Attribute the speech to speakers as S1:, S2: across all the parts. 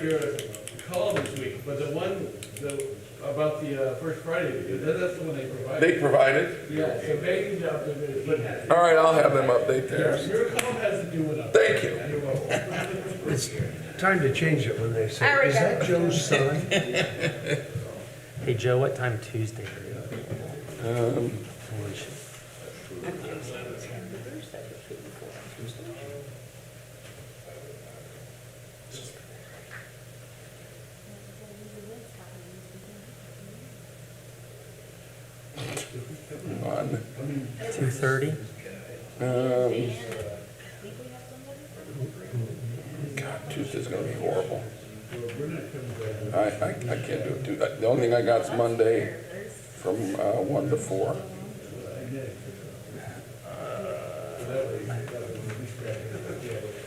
S1: your call this week, but the one about the First Friday, that's the one they provided.
S2: They provided?
S1: Yeah, so they need to update it, but.
S2: All right, I'll have them update
S1: Yeah,
S2: theirs.
S1: your call has to do with us.
S2: Thank you.
S1: You're welcome.
S3: It's time to change it when they
S4: I
S3: say,
S4: already
S3: is
S4: got
S3: that
S4: it.
S3: Joe's son?
S5: Hey Joe, what time Tuesday are you available? Lunch.
S2: On,
S5: 2:30?
S2: God, Tuesday's gonna be horrible. I can't do it. The only thing I got is Monday from 1 to 4.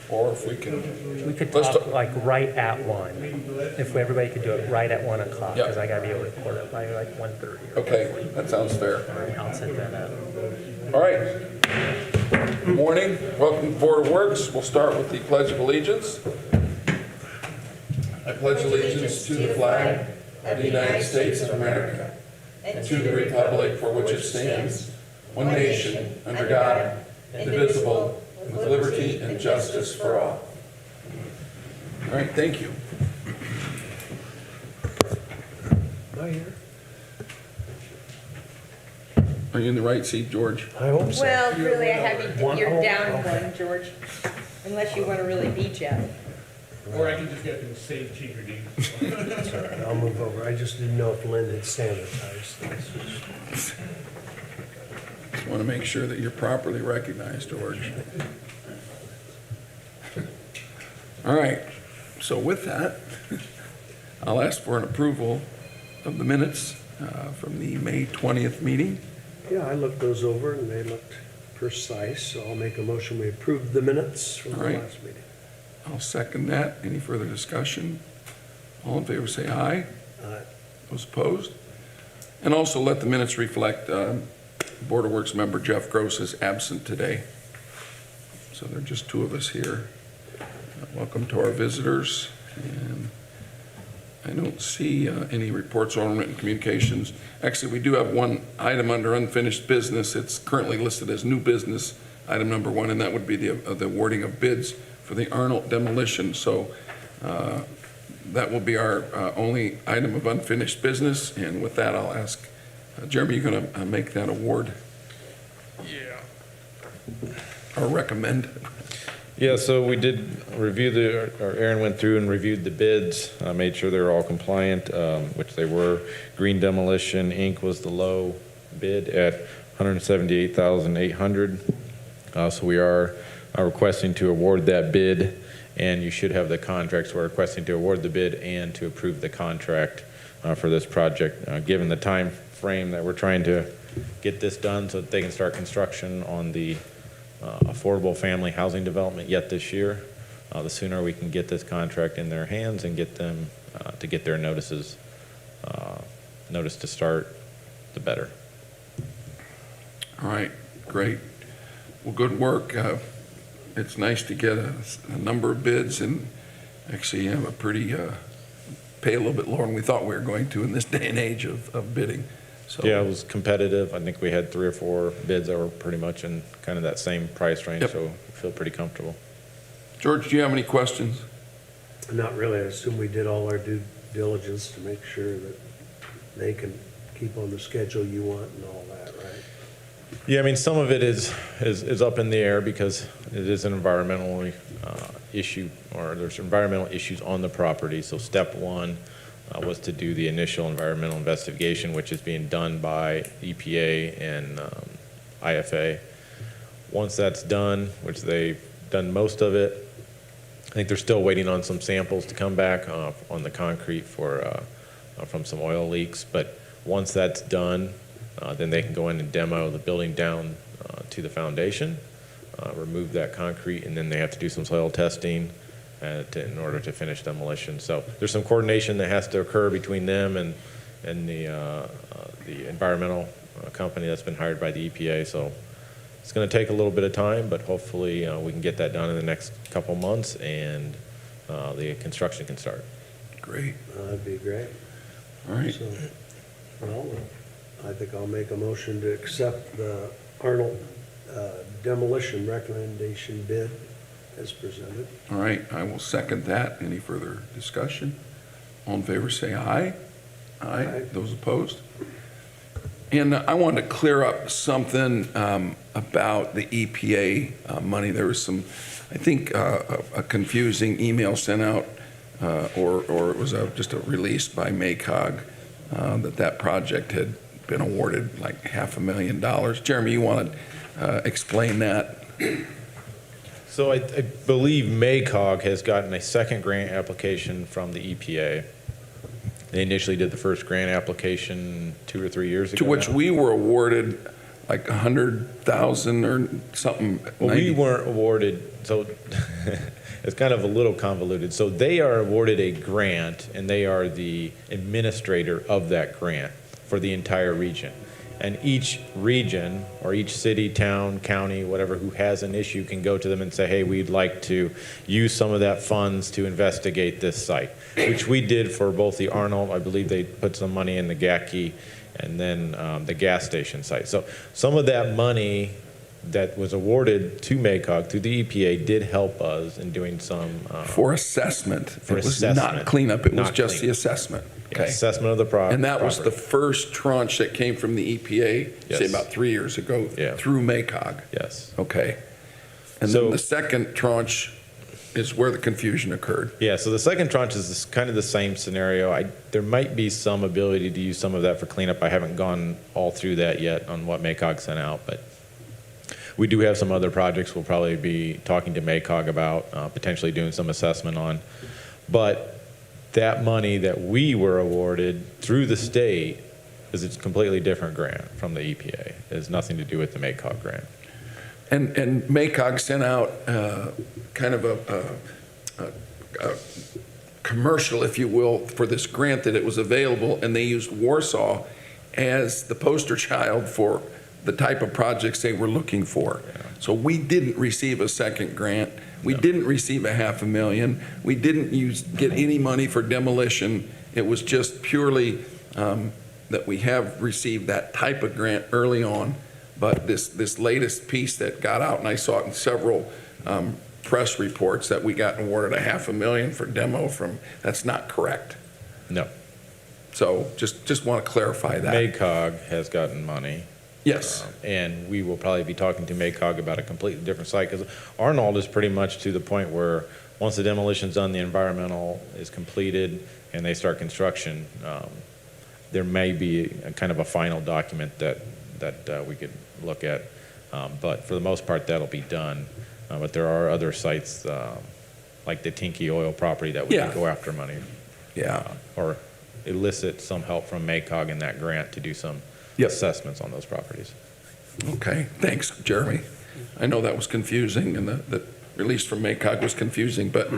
S2: Or if we can,
S5: We could
S2: Let's
S5: talk
S2: talk-
S5: like right at 1. If everybody could do it right at 1 o'clock,
S2: Yeah.
S5: because I gotta be able to record it by like 1:30.
S2: okay, that sounds fair.
S5: I'll set that up.
S2: All right. Good morning, welcome to Board of Works. We'll start with the Pledge of Allegiance. I pledge allegiance to the flag of the United States of America and to the republic for which it stands, one nation, under God, indivisible, with liberty and justice for all. All right, thank you.
S3: Am I here?
S2: Are you in the right seat, George?
S3: I hope so.
S4: Well, really, I have you,
S3: One-
S4: you're
S3: oh,
S4: down
S3: okay.
S4: one, George, unless you want to really beat you.
S1: Or I can just get them same cheaper deeds.
S3: It's all right, I'll move over. I just didn't know if Lynn had sanitized this.
S2: Just want to make sure that you're properly recognized, George. All right, so with that, I'll ask for an approval of the minutes from the May 20th meeting.
S3: Yeah, I looked those over and they looked precise, so I'll make a motion. We approve the minutes from the
S2: All right.
S3: last meeting.
S2: I'll second that. Any further discussion? All in favor, say aye. Those opposed? And also let the minutes reflect Board of Works member Jeff Gross is absent today. So there are just two of us here. Welcome to our visitors. And I don't see any reports on written communications. Actually, we do have one item under unfinished business. It's currently listed as new business, item number 1, and that would be the awarding of bids for the Arnold demolition. So that will be our only item of unfinished business. And with that, I'll ask, Jeremy, you're going to make that award? Yeah. Or recommend?
S6: Yeah, so we did review or Aaron went through and reviewed the bids, made sure they were all compliant, which they were. Green Demolition Inc. was the low bid at $178,800. So we are requesting to award that bid, and you should have the contracts. We're requesting to award the bid and to approve the contract for this project, given the time frame that we're trying to get this done so that they can start construction on the affordable family housing development yet this year. The sooner we can get this contract in their hands and get them to get their notice to start, the better.
S2: All right, great. Well, good work. It's nice to get a number of bids and actually have a pretty, pay a little bit lower than we thought we were going to in this day and age of bidding. So,
S6: Yeah, it was competitive. I think we had 3 or 4 bids that were pretty much in kind of that same price range,
S2: Yep.
S6: so we feel pretty comfortable.
S2: George, do you have any questions?
S3: Not really. I assume we did all our due diligence to make sure that they can keep on the schedule you want and all that, right?
S6: Yeah, I mean, some of it is up in the air because it is an environmental issue, or there's environmental issues on the property. So step 1 was to do the initial environmental investigation, which is being done by EPA and IFA. Once that's done, which they've done most of it, I think they're still waiting on some samples to come back on the concrete from some oil leaks. But once that's done, then they can go in and demo the building down to the foundation, remove that concrete, and then they have to do some soil testing in order to finish demolition. So there's some coordination that has to occur between them and the environmental company that's been hired by the EPA. So it's going to take a little bit of time, but hopefully we can get that done in the next couple months, and the construction can start.
S2: Great.
S3: That'd be great.
S2: All right.
S3: So, well, I think I'll make a motion to accept the Arnold demolition recommendation bid as presented.
S2: All right, I will second that. Any further discussion? All in favor, say aye.
S3: Aye.
S2: Those opposed? And I wanted to clear up something about the EPA money. There was some, I think, a confusing email sent out, or it was just a release by MACOG, that project had been awarded like $500,000. Jeremy, you want to explain that?
S6: So I believe MACOG has gotten a second grant application from the EPA. They initially did the first grant application 2 or 3 years ago.
S2: To which
S6: now.
S2: we were awarded like 100,000 or something.
S6: Well, we
S2: 90
S6: weren't awarded, so it's kind of a little convoluted. So they are awarded a grant, and they are the administrator of that grant for the entire region. And each region, or each city, town, county, whatever, who has an issue can go to them and say, hey, we'd like to use some of that funds to investigate this site, which we did for both the Arnold, I believe they put some money in the Gacky, and then the gas station site. So some of that money that was awarded to MACOG through the EPA did help us in doing some
S2: For assessment.
S6: For
S2: It was
S6: assessment,
S2: not cleanup, it was
S6: not
S2: just the
S6: cleanup.
S2: assessment. Okay.
S6: assessment of the property.
S2: And that was the first tranche that came from the EPA, say
S6: Yes.
S2: about 3 years ago,
S6: Yeah.
S2: through MACOG.
S6: Yes.
S2: Okay. And
S6: So-
S2: then the second tranche is where the confusion occurred.
S6: Yeah, so the second tranche is kind of the same scenario. There might be some ability to use some of that for cleanup. I haven't gone all through that yet on what MACOG sent out, but we do have some other projects we'll probably be talking to MACOG about, potentially doing some assessment on. But that money that we were awarded through the state is a completely different grant from the EPA. It has nothing to do with the MACOG grant.
S2: And MACOG sent out kind of a commercial, if you will, for this grant that it was available, and they used Warsaw as the poster child for the type of projects they were looking for. So we didn't receive a second grant. We didn't receive a $500,000. We didn't get any money for demolition. It was just purely that we have received that type of grant early on. But this latest piece that got out, and I saw it in several press reports, that we got awarded a $500,000 for demo from, that's not correct.
S6: No,
S2: So just want to clarify that.
S6: MACOG has gotten money.
S2: Yes.
S6: And we will probably be talking to MACOG about a completely different site, because Arnold is pretty much to the point where once the demolition's done, the environmental is completed, and they start construction, there may be a kind of a final document that we could look at. But for the most part, that'll be done. But there are other sites, like the Tinky Oil property, that we
S2: Yeah.
S6: could go after money,
S2: Yeah.
S6: or elicit some help from MACOG in that grant to do some
S2: Yep.
S6: assessments on those properties.
S2: Okay, thanks, Jeremy. I know that was confusing, and the release from MACOG was confusing, but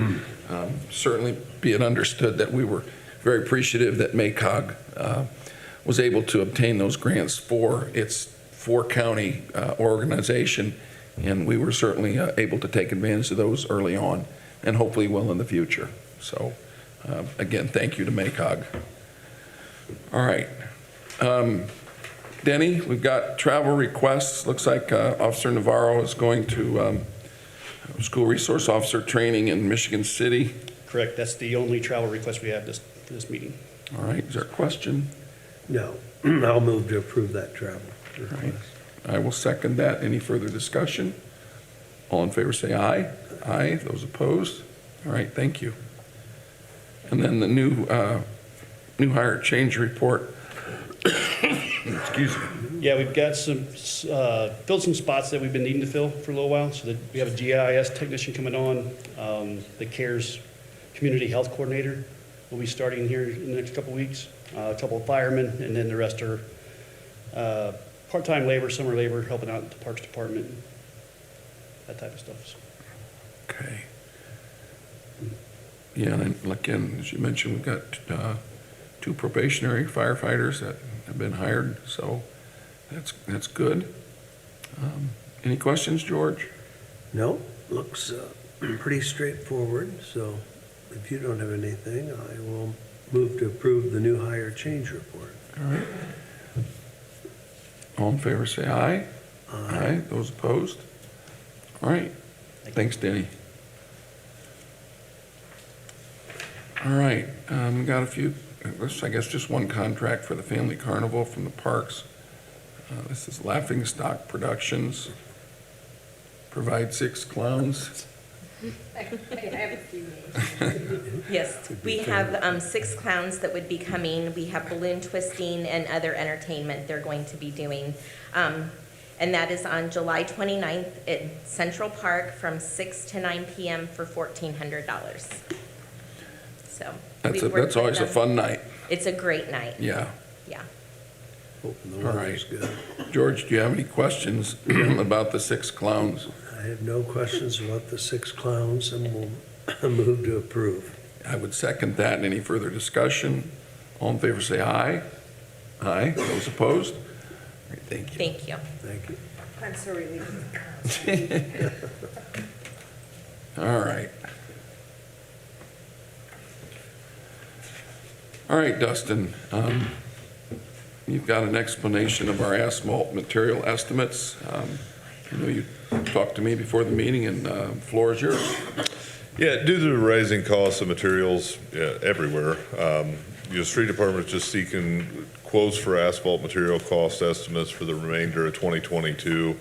S2: certainly be it understood that we were very appreciative that MACOG was able to obtain those grants for its four-county organization, and we were certainly able to take advantage of those early on, and hopefully will in the future. So, again, thank you to MACOG. All right. Denny, we've got travel requests. Looks like Officer Navarro is going to school resource officer training in Michigan City.
S7: Correct, that's the only travel request we have for this meeting.
S2: All right, is there a question?
S3: No, I'll move to approve that travel
S2: Right.
S3: request.
S2: I will second that. Any further discussion? All in favor, say aye. Aye. Those opposed? All right, thank you. And then the new hire change report. Excuse me.
S7: Yeah, we've got filled some spots that we've been needing to fill for a little while. So we have a GIS technician coming on. The CARES Community Health Coordinator will be starting here in the next couple of weeks. A couple of firemen, and then the rest are part-time labor, summer labor, helping out the Parks Department, that type of stuff.
S2: Okay. Yeah, and then, again, as you mentioned, we've got 2 probationary firefighters that have been hired, so that's good. Any questions, George?
S3: No, looks pretty straightforward, so if you don't have anything, I will move to approve the new hire change report.
S2: All right. All in favor, say aye. Aye. Those opposed? All right. Thanks, Denny. All right, got a few, I guess just one contract for the Family Carnival from the parks. This is Laughing Stock Productions. Provide 6 clowns.
S4: I have a few names. Yes, we have 6 clowns that would be coming. We have balloon twisting and other entertainment they're going to be doing. And that is on July 29th at Central Park from 6 to 9 p.m. for $1,400. So. we've worked
S2: That's always a
S4: with them.
S2: fun night,
S4: It's a great night,
S2: yeah.
S4: yeah.
S3: Hoping the
S2: All
S3: weather's
S2: right.
S3: good.
S2: George, do you have any questions about the 6 clowns?
S3: I have no questions about the 6 clowns and will move to approve.
S2: I would second that. Any further discussion? All in favor, say aye. Aye. Those opposed? All right, thank you.
S4: Thank you.
S3: Thank you.
S4: I'm so relieved.
S2: All right. All right, Dustin, you've got an explanation of our asphalt material estimates. I know you talked to me before the meeting, and floor is yours.
S8: Yeah, due to the rising costs of materials everywhere, street department's just seeking quotes for asphalt material cost estimates for the remainder of 2022.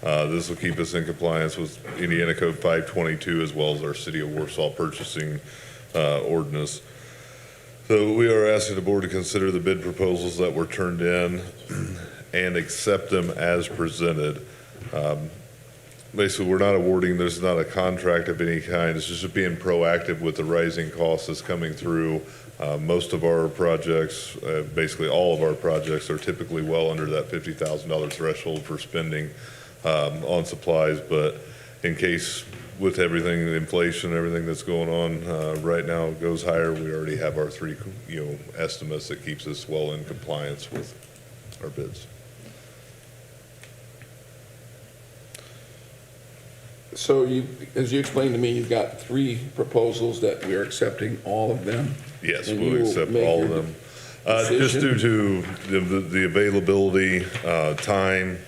S8: This will keep us in compliance with Indiana Code 522 as well as our City of Warsaw purchasing ordinance. So we are asking the board to consider the bid proposals that were turned in and accept them as presented. Basically, we're not awarding, there's not a contract of any kind. It's just being proactive with the rising costs that's coming through. Most of our projects, basically all of our projects, are typically well under that $50,000 threshold for spending on supplies. But in case with everything, the inflation, everything that's going on right now goes higher, we already have our 3 estimates that keeps us well in compliance with our bids.
S2: So as you explained to me, you've got 3 proposals that we are accepting, all of them?
S8: Yes,
S2: And
S8: we'll
S2: you will
S8: accept
S2: make
S8: all of
S2: your
S8: them. Just
S2: decision?
S8: due to the availability, time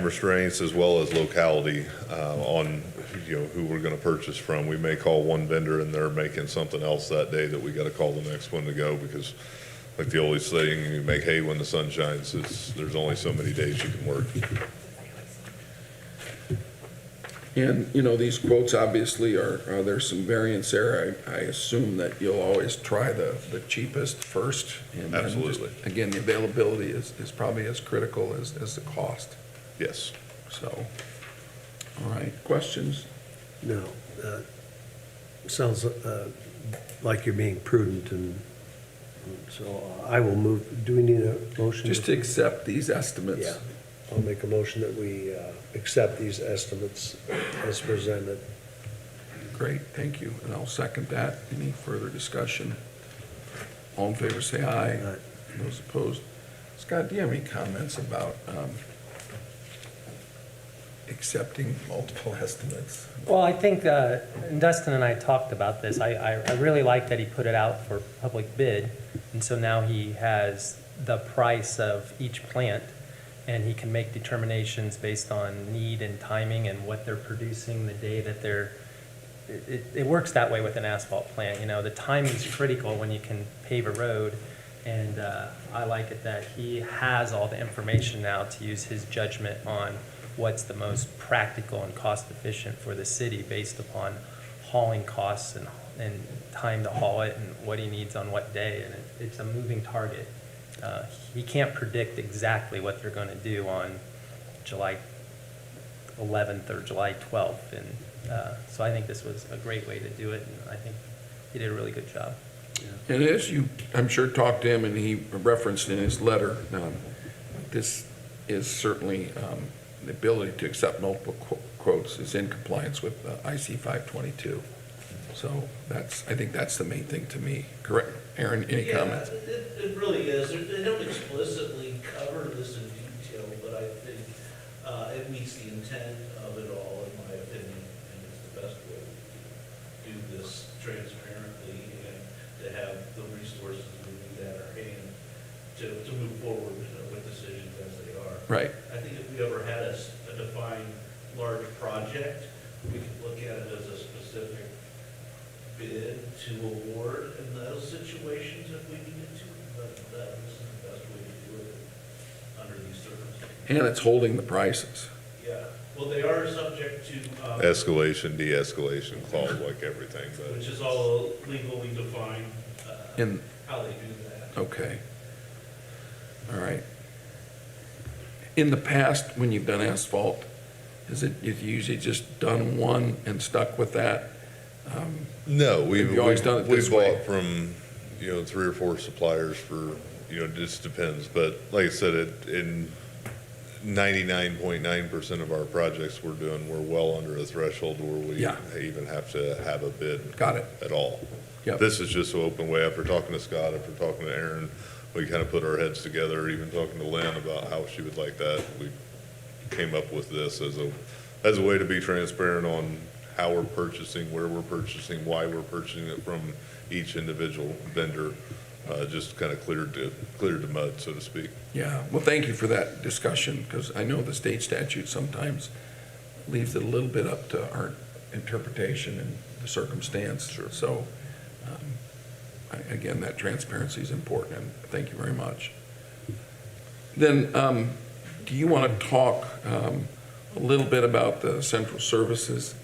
S8: restraints, as well as locality on, who we're going to purchase from. We may call one vendor and they're making something else that day that we got to call the next one to go because, like the old saying, you make hay when the sun shines. There's only so many days you can work.
S2: And, these quotes obviously there's some variance there. I assume that you'll always try the cheapest first. And then just,
S8: Absolutely.
S2: again, the availability is probably as critical as the cost.
S8: Yes.
S2: So, all right, questions?
S3: No, sounds like you're being prudent, and so I will move. Do we need a motion?
S2: Just to accept these estimates.
S3: Yeah, I'll make a motion that we accept these estimates as presented.
S2: Great, thank you. And I'll second that. Any further discussion? All in favor, say aye.
S3: Aye.
S2: Those opposed? Scott, do you have any comments about accepting multiple estimates?
S5: Well, I think Dustin and I talked about this. I really like that he put it out for public bid, and so now he has the price of each plant, and he can make determinations based on need and timing and what they're producing the day that they're, it works that way with an asphalt plant. The timing is critical when you can pave a road, and I like it that he has all the information now to use his judgment on what's the most practical and cost efficient for the city based upon hauling costs and time to haul it and what he needs on what day, and it's a moving target. He can't predict exactly what they're going to do on July 11th or July 12th, and so I think this was a great way to do it, and I think he did a really good job.
S2: And as you, I'm sure, talked to him, and he referenced in his letter, this is certainly, the ability to accept multiple quotes is in compliance with IC 522. So I think that's the main thing to me. Correct? Aaron, any comments?
S9: It really is. They don't explicitly cover this in detail, but I think it meets the intent of it all, in my opinion, and it's the best way to do this transparently and to have the resources we need at our hand to move forward with decisions as they are.
S2: Right.
S9: I think if we ever had a defined large project, we could look at it as a specific bid to award in those situations if we needed to, but that is the best way to do it under these circumstances.
S2: And it's holding the prices.
S9: Yeah, well, they are subject to,
S8: Escalation, de-escalation clause, like everything,
S9: which
S8: but
S9: is all legally defined,
S2: In,
S9: how they do that.
S2: okay. All right. In the past, when you've done asphalt, is it, you've usually just done one and stuck with that?
S8: no,
S2: Have you always done it this way?
S8: We bought from, 3 or 4 suppliers for, it just depends. But like I said, in 99.9% of our projects we're doing, we're well under a threshold where we
S2: Yeah.
S8: even have to have a bid
S2: Got it.
S8: at all.
S2: Yep.
S8: This is just an open way. After talking to Scott, after talking to Aaron, we kind of put our heads together, even talking to Lynn about how she would like that. We came up with this as a way to be transparent on how we're purchasing, where we're purchasing, why we're purchasing it from each individual vendor. Just kind of cleared to mud, so to speak.
S2: Yeah, well, thank you for that discussion, because I know the state statute sometimes leaves it a little bit up to our interpretation and the circumstance.
S8: Sure.
S2: So, again, that transparency is important, and thank you very much. Then, do you want to talk a little bit about the central services?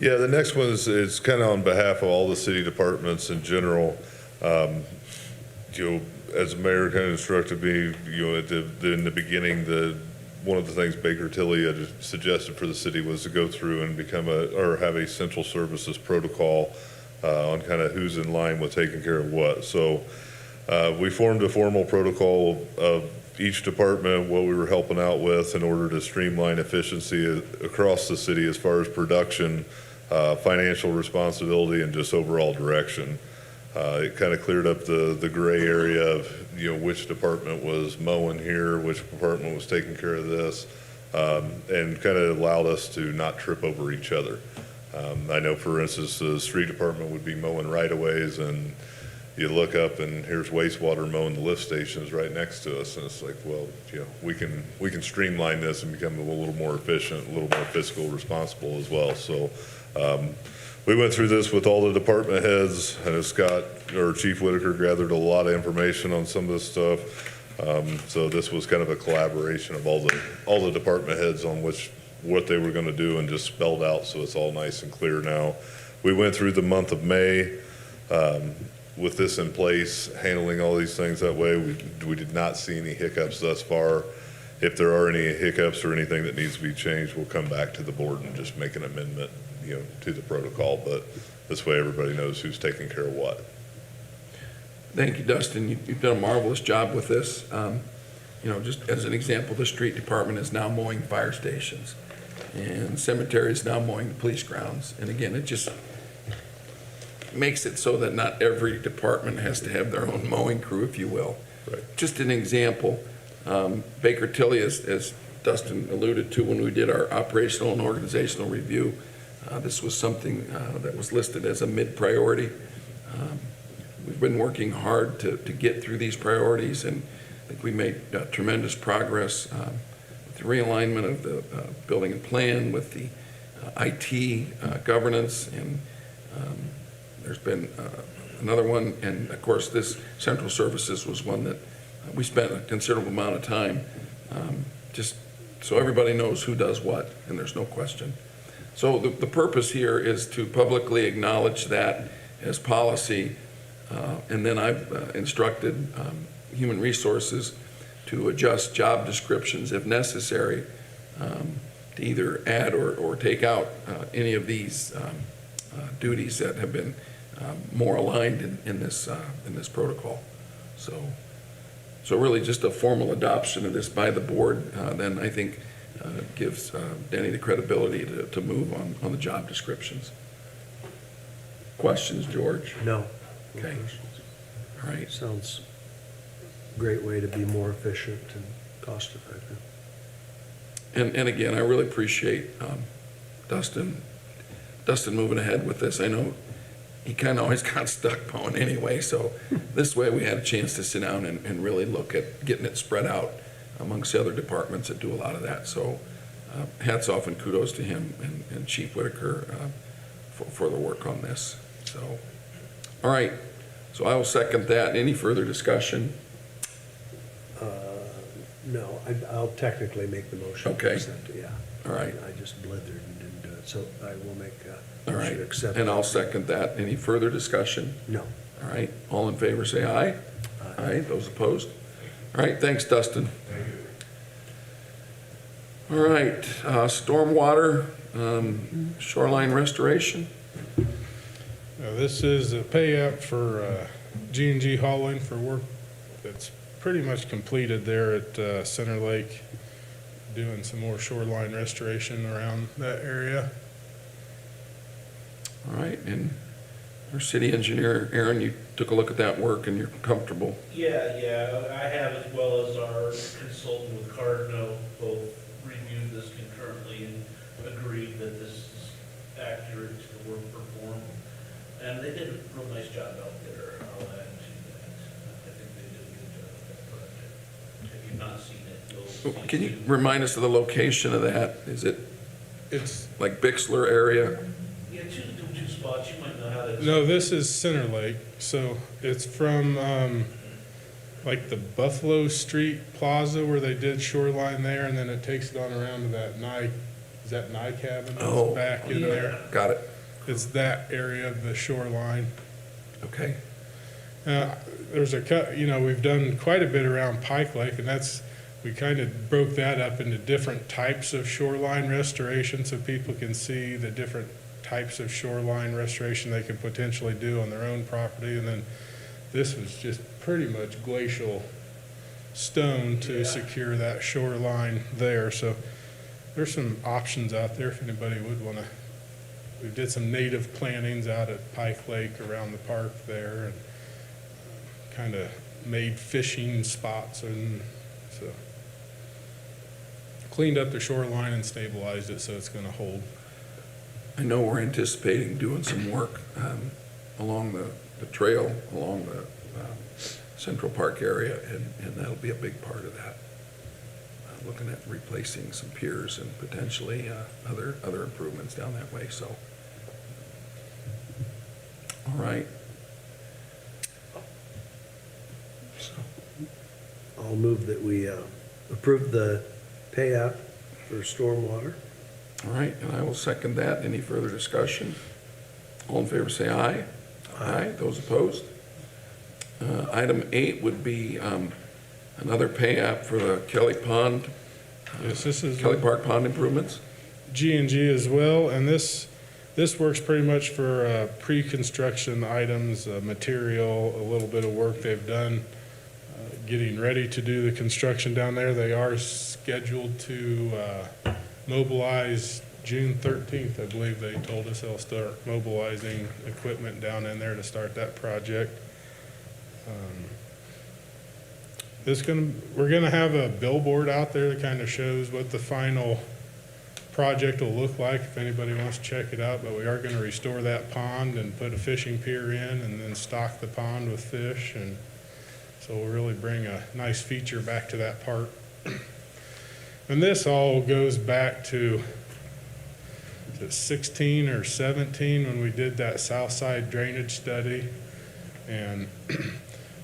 S8: Yeah, the next one is kind of on behalf of all the city departments in general. As the mayor kind of instructed me, in the beginning, one of the things Baker Tilly had suggested for the city was to go through and have a central services protocol on kind of who's in line with taking care of what. So we formed a formal protocol of each department, what we were helping out with in order to streamline efficiency across the city as far as production, financial responsibility, and just overall direction. It kind of cleared up the gray area of, which department was mowing here, which department was taking care of this, and kind of allowed us to not trip over each other. I know, for instance, the street department would be mowing right-of-ways, and you look up and here's wastewater mowing the lift stations right next to us, and it's like, well, we can streamline this and become a little more efficient, a little more fiscal responsible as well. So we went through this with all the department heads, and Scott, or Chief Whitaker, gathered a lot of information on some of this stuff. So this was kind of a collaboration of all the department heads on what they were going to do, and just spelled out so it's all nice and clear now. We went through the month of May with this in place, handling all these things that way. We did not see any hiccups thus far. If there are any hiccups or anything that needs to be changed, we'll come back to the board and just make an amendment, to the protocol. But this way everybody knows who's taking care of what.
S2: Thank you, Dustin. You've done a marvelous job with this. Just as an example, the street department is now mowing fire stations, and cemetery is now mowing the police grounds. And again, it just makes it so that not every department has to have their own mowing crew, if you will.
S8: Right.
S2: Just an example, Baker Tilly, as Dustin alluded to when we did our operational and organizational review, this was something that was listed as a mid-priority. We've been working hard to get through these priorities, and I think we made tremendous progress with the realignment of the building and plan, with the IT governance, and there's been another one, and of course this central services was one that we spent a considerable amount of time just so everybody knows who does what, and there's no question. So the purpose here is to publicly acknowledge that as policy, and then I've instructed Human Resources to adjust job descriptions if necessary, to either add or take out any of these duties that have been more aligned in this protocol. So really just a formal adoption of this by the board, then I think gives Denny the credibility to move on the job descriptions. Questions, George?
S3: No.
S2: Okay. All right.
S3: Sounds a great way to be more efficient and cost effective.
S2: And again, I really appreciate Dustin moving ahead with this. I know he kind of always got stuck mowing anyway, so this way we had a chance to sit down and really look at getting it spread out amongst the other departments that do a lot of that. So hats off and kudos to him and Chief Whitaker for the work on this. So, all right, so I will second that. Any further discussion?
S3: No, I'll technically make the motion. to
S2: Okay.
S3: accept it, yeah.
S2: All right.
S3: I just blithered and didn't do it, so I will make a
S2: All
S3: motion
S2: right,
S3: to accept.
S2: and I'll
S3: it.
S2: second that. Any further discussion?
S3: No.
S2: All right, all in favor, say aye. Aye, those opposed? All right, thanks, Dustin. All right, stormwater, shoreline restoration.
S10: Now, this is a pay app for G&G hauling for work that's pretty much completed there at Center Lake, doing some more shoreline restoration around that area.
S2: All right, and our city engineer, Aaron, you took a look at that work and you're comfortable.
S9: Yeah, I have, as well as our consultant with Cardno, both reviewed this concurrently and agreed that this is accurate to the work performed. And they did a real nice job out there, I'll add to that. I think they did a good job with that project. If you've not seen it, you'll see it.
S2: Can you
S9: soon.
S2: remind us of the location of that? Is it
S10: It's,
S2: like Bixler area?
S9: Yeah, two spots, you might know how to.
S10: no, this is Center Lake, so it's from like the Buffalo Street Plaza where they did shoreline there, and then it takes it on around to that is that Nye cabin
S2: Oh.
S10: that's back in there?
S2: Got it,
S10: It's that area of the shoreline.
S2: okay.
S10: There's a cut, we've done quite a bit around Pike Lake, and we kind of broke that up into different types of shoreline restoration so people can see the different types of shoreline restoration they could potentially do on their own property. And then this was just pretty much glacial stone to secure that shoreline there. So there's some options out there if anybody would want to. We did some native plantings out at Pike Lake around the park there, and kind of made fishing spots, and so cleaned up the shoreline and stabilized it so it's going to hold.
S2: I know we're anticipating doing some work along the trail, along the Central Park area, and that'll be a big part of that. Looking at replacing some piers and potentially other improvements down that way, so. All right. So,
S3: I'll move that we approve the pay app for stormwater.
S2: all right, and I will second that. Any further discussion? All in favor, say aye. Aye. Those opposed? Item 8 would be another pay app for the Kelly Pond,
S10: Yes, this is
S2: Kelly Park Pond improvements.
S10: G&G as well, and this works pretty much for pre-construction items, material, a little bit of work they've done, getting ready to do the construction down there. They are scheduled to mobilize June 13th, I believe they told us they'll start mobilizing equipment down in there to start that project. We're gonna have a billboard out there that kind of shows what the final project will look like if anybody wants to check it out, but we are gonna restore that pond and put a fishing pier in and then stock the pond with fish, and so we'll really bring a nice feature back to that park. And this all goes back to 16 or 17 when we did that south side drainage study. And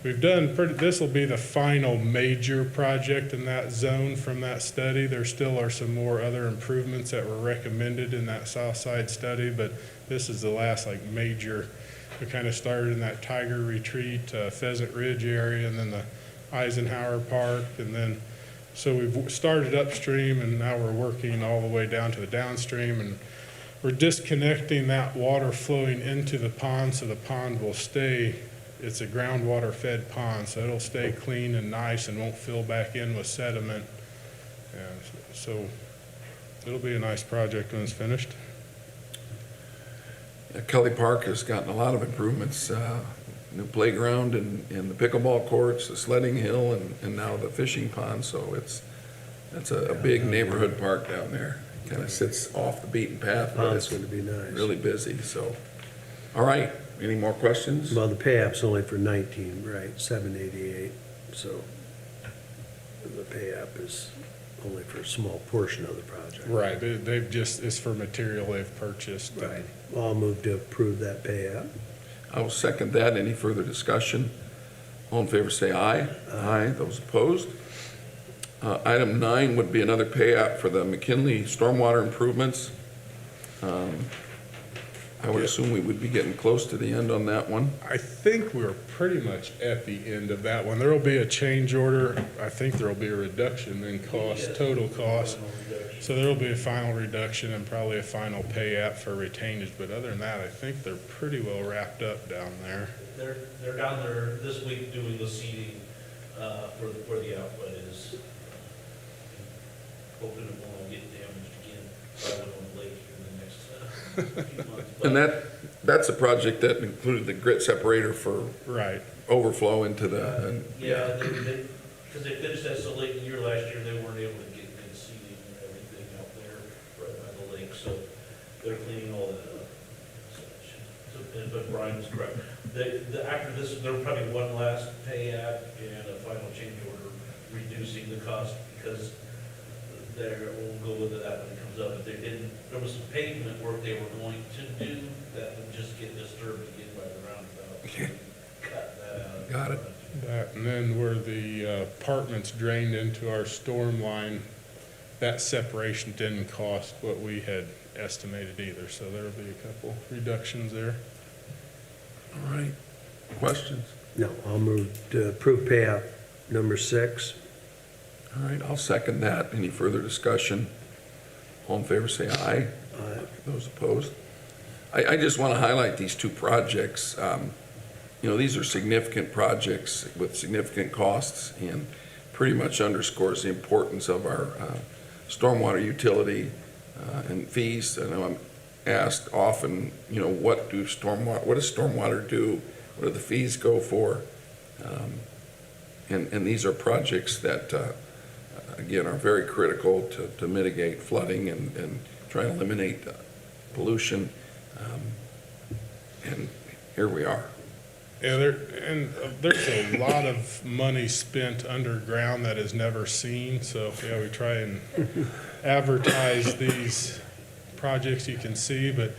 S10: we've done this will be the final major project in that zone from that study. There still are some more other improvements that were recommended in that south side study, but this is the last major. We kind of started in that Tiger Retreat, Pheasant Ridge area, and then the Eisenhower Park, and then so we've started upstream, and now we're working all the way down to the downstream, and we're disconnecting that water flowing into the pond so the pond will stay. It's a groundwater fed pond, so it'll stay clean and nice and won't fill back in with sediment. And so it'll be a nice project when it's finished.
S2: Kelly Park has gotten a lot of improvements, new playground and the pickleball courts, the sledding hill, and now the fishing pond, so that's a big neighborhood park down there. Kind of sits off the beaten path, but
S3: Pond's
S2: it's
S3: gonna be nice.
S2: really busy, so. All right, Any more questions?
S3: Well, the pay app's only for 19, right, 788, so the pay app is only for a small portion of the project.
S10: Right, they've just, it's for material they've purchased.
S3: Right. Well, I'll move to approve that pay app.
S2: I will second that. Any further discussion? All in favor, say aye. Aye. Those opposed? Item 9 would be another pay app for the McKinley stormwater improvements. I would assume we would be getting close to the end on that one.
S10: I think we're pretty much at the end of that one. There'll be a change order. I think there'll be a reduction in cost, total cost. So there'll be a final reduction and probably a final pay app for retainage. But other than that, I think they're pretty well wrapped up down there.
S9: They're down there this week doing the seeding, where the outlet is. Hoping it won't get damaged again, probably on the lake in the next few months. But-
S2: And that's a project that included the grit separator for
S10: Right.
S2: overflow into the,
S9: Yeah, because they finished that so late in the year last year, they weren't able to get good seeding and everything out there right by the lake, so they're cleaning all that up. But Brian was correct. After this, there will probably one last pay app and a final change order reducing the cost, because we'll go with that when it comes up. If they didn't, there was some pavement work they were going to do that would just get disturbed again by the roundabout. Cut that out.
S2: Got it.
S10: That, and then where the apartments drained into our storm line, that separation didn't cost what we had estimated either. So there'll be a couple reductions there.
S2: all right. Questions?
S3: No, I'll move to approve pay app number 6.
S2: All right, I'll second that. Any further discussion? All in favor, say aye.
S3: Aye.
S2: Those opposed? I just want to highlight these two projects. You know, these are significant projects with significant costs and pretty much underscores the importance of our stormwater utility and fees. I know I'm asked often, you know, what does stormwater do? What do the fees go for? And these are projects that, again, are very critical to mitigate flooding and try to eliminate pollution. And here we are.
S10: Yeah, there's a lot of money spent underground that is never seen. So yeah, we try and advertise these projects you can see. But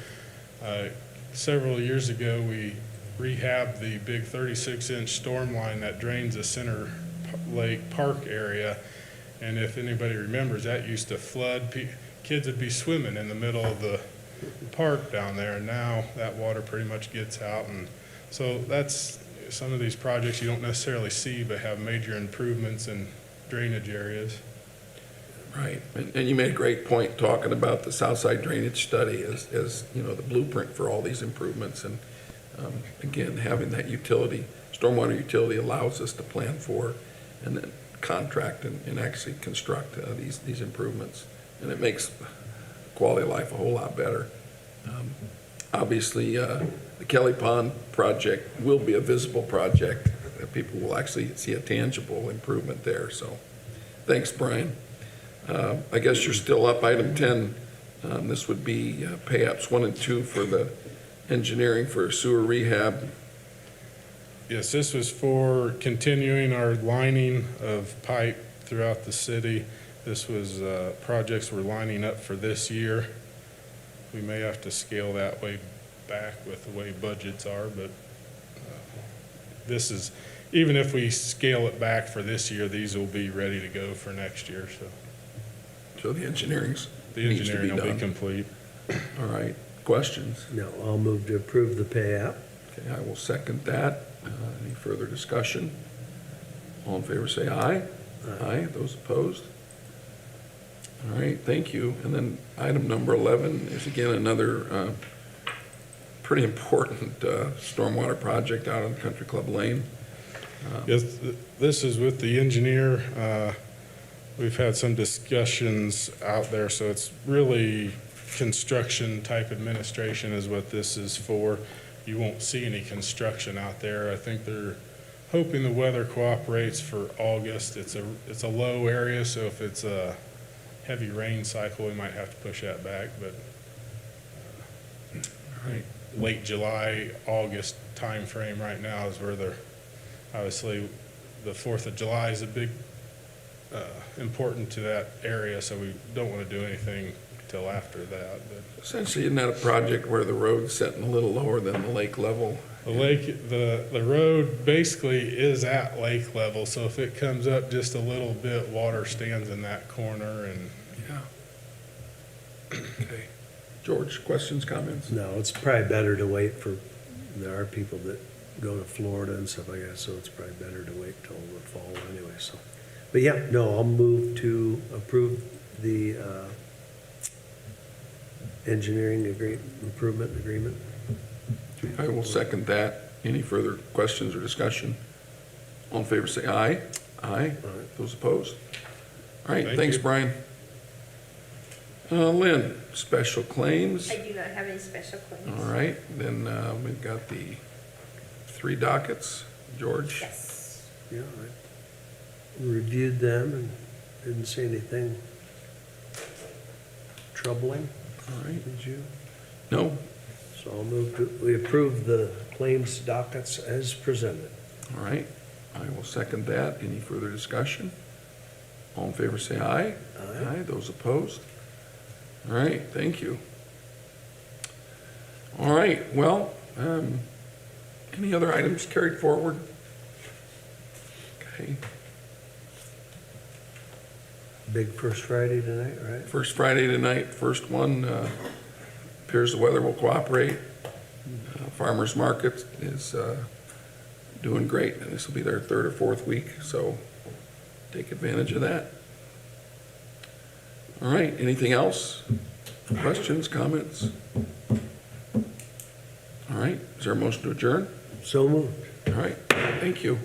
S10: several years ago, we rehabbed the big 36-inch storm line that drains the Center Lake Park area. And if anybody remembers, that used to flood. Kids would be swimming in the middle of the park down there. And now that water pretty much gets out. And so that's some of these projects you don't necessarily see, but have major improvements in drainage areas.
S2: Right, and you made a great point talking about the Southside Drainage Study as, you know, the blueprint for all these improvements. And again, having that utility, stormwater utility allows us to plan for and then contract and actually construct these improvements. And it makes quality of life a whole lot better. Obviously, the Kelly Pond project will be a visible project. People will actually see a tangible improvement there. So thanks, Brian. I guess you're still up, item 10. This would be pay apps 1 and 2 for the engineering for sewer rehab.
S10: Yes, this was for continuing our lining of pipe throughout the city. This was projects we're lining up for this year. We may have to scale that way back with the way budgets are, but this is, even if we scale it back for this year, these will be ready to go for next year, so.
S2: So the engineering
S10: The
S2: needs to be
S10: engineering will be
S2: done.
S10: complete.
S2: All right, questions?
S3: No, I'll move to approve the pay app.
S2: Okay, I will second that. Any further discussion? All in favor, say aye. Aye. Those opposed? All right, thank you. And then item number 11 is again another pretty important stormwater project out on Country Club Lane.
S10: Yes, this is with the engineer. We've had some discussions out there, so it's really construction type administration is what this is for. You won't see any construction out there. I think they're hoping the weather cooperates for August. It's a low area, so if it's a heavy rain cycle, we might have to push that back, but
S2: All right.
S10: late July, August timeframe right now is where they're, obviously, the 4th of July is a big, important to that area, so we don't want to do anything till after that. But
S2: Essentially, isn't that a project where the road's setting a little lower than the lake level?
S10: the lake, the road basically is at lake level, so if it comes up just a little bit, water stands in that corner and
S2: Yeah. Okay. George, questions, comments?
S3: No, it's probably better to wait for, there are people that go to Florida and stuff like that, so it's probably better to wait till the fall anyway, so. But yeah, no, I'll move to approve the engineering improvement agreement.
S2: I will second that. Any further questions or discussion? All in favor, say aye. Aye. Those opposed? All right,
S10: Thank
S2: thanks,
S10: you.
S2: Brian. Lynn, special claims.
S4: I do not have any special claims.
S2: All right, then we've got the 3 dockets. George?
S4: Yes.
S3: Yeah, I reviewed them and didn't see anything troubling,
S2: All right.
S3: did you?
S2: No?
S3: So I'll move to, we approve the claims dockets as presented.
S2: All right, I will second that. Any further discussion? All in favor, say aye.
S3: Aye.
S2: Those opposed? All right, thank you. All right, well, any other items carried forward? Okay,
S3: Big First Friday tonight, right?
S2: first Friday tonight, first one, appears the weather will cooperate. Farmers Market is doing great, and this will be their 3rd or 4th week, so take advantage of that. All right, anything else? Questions, comments? All right, is there a motion to adjourn?
S3: So moved.
S2: All right, thank you.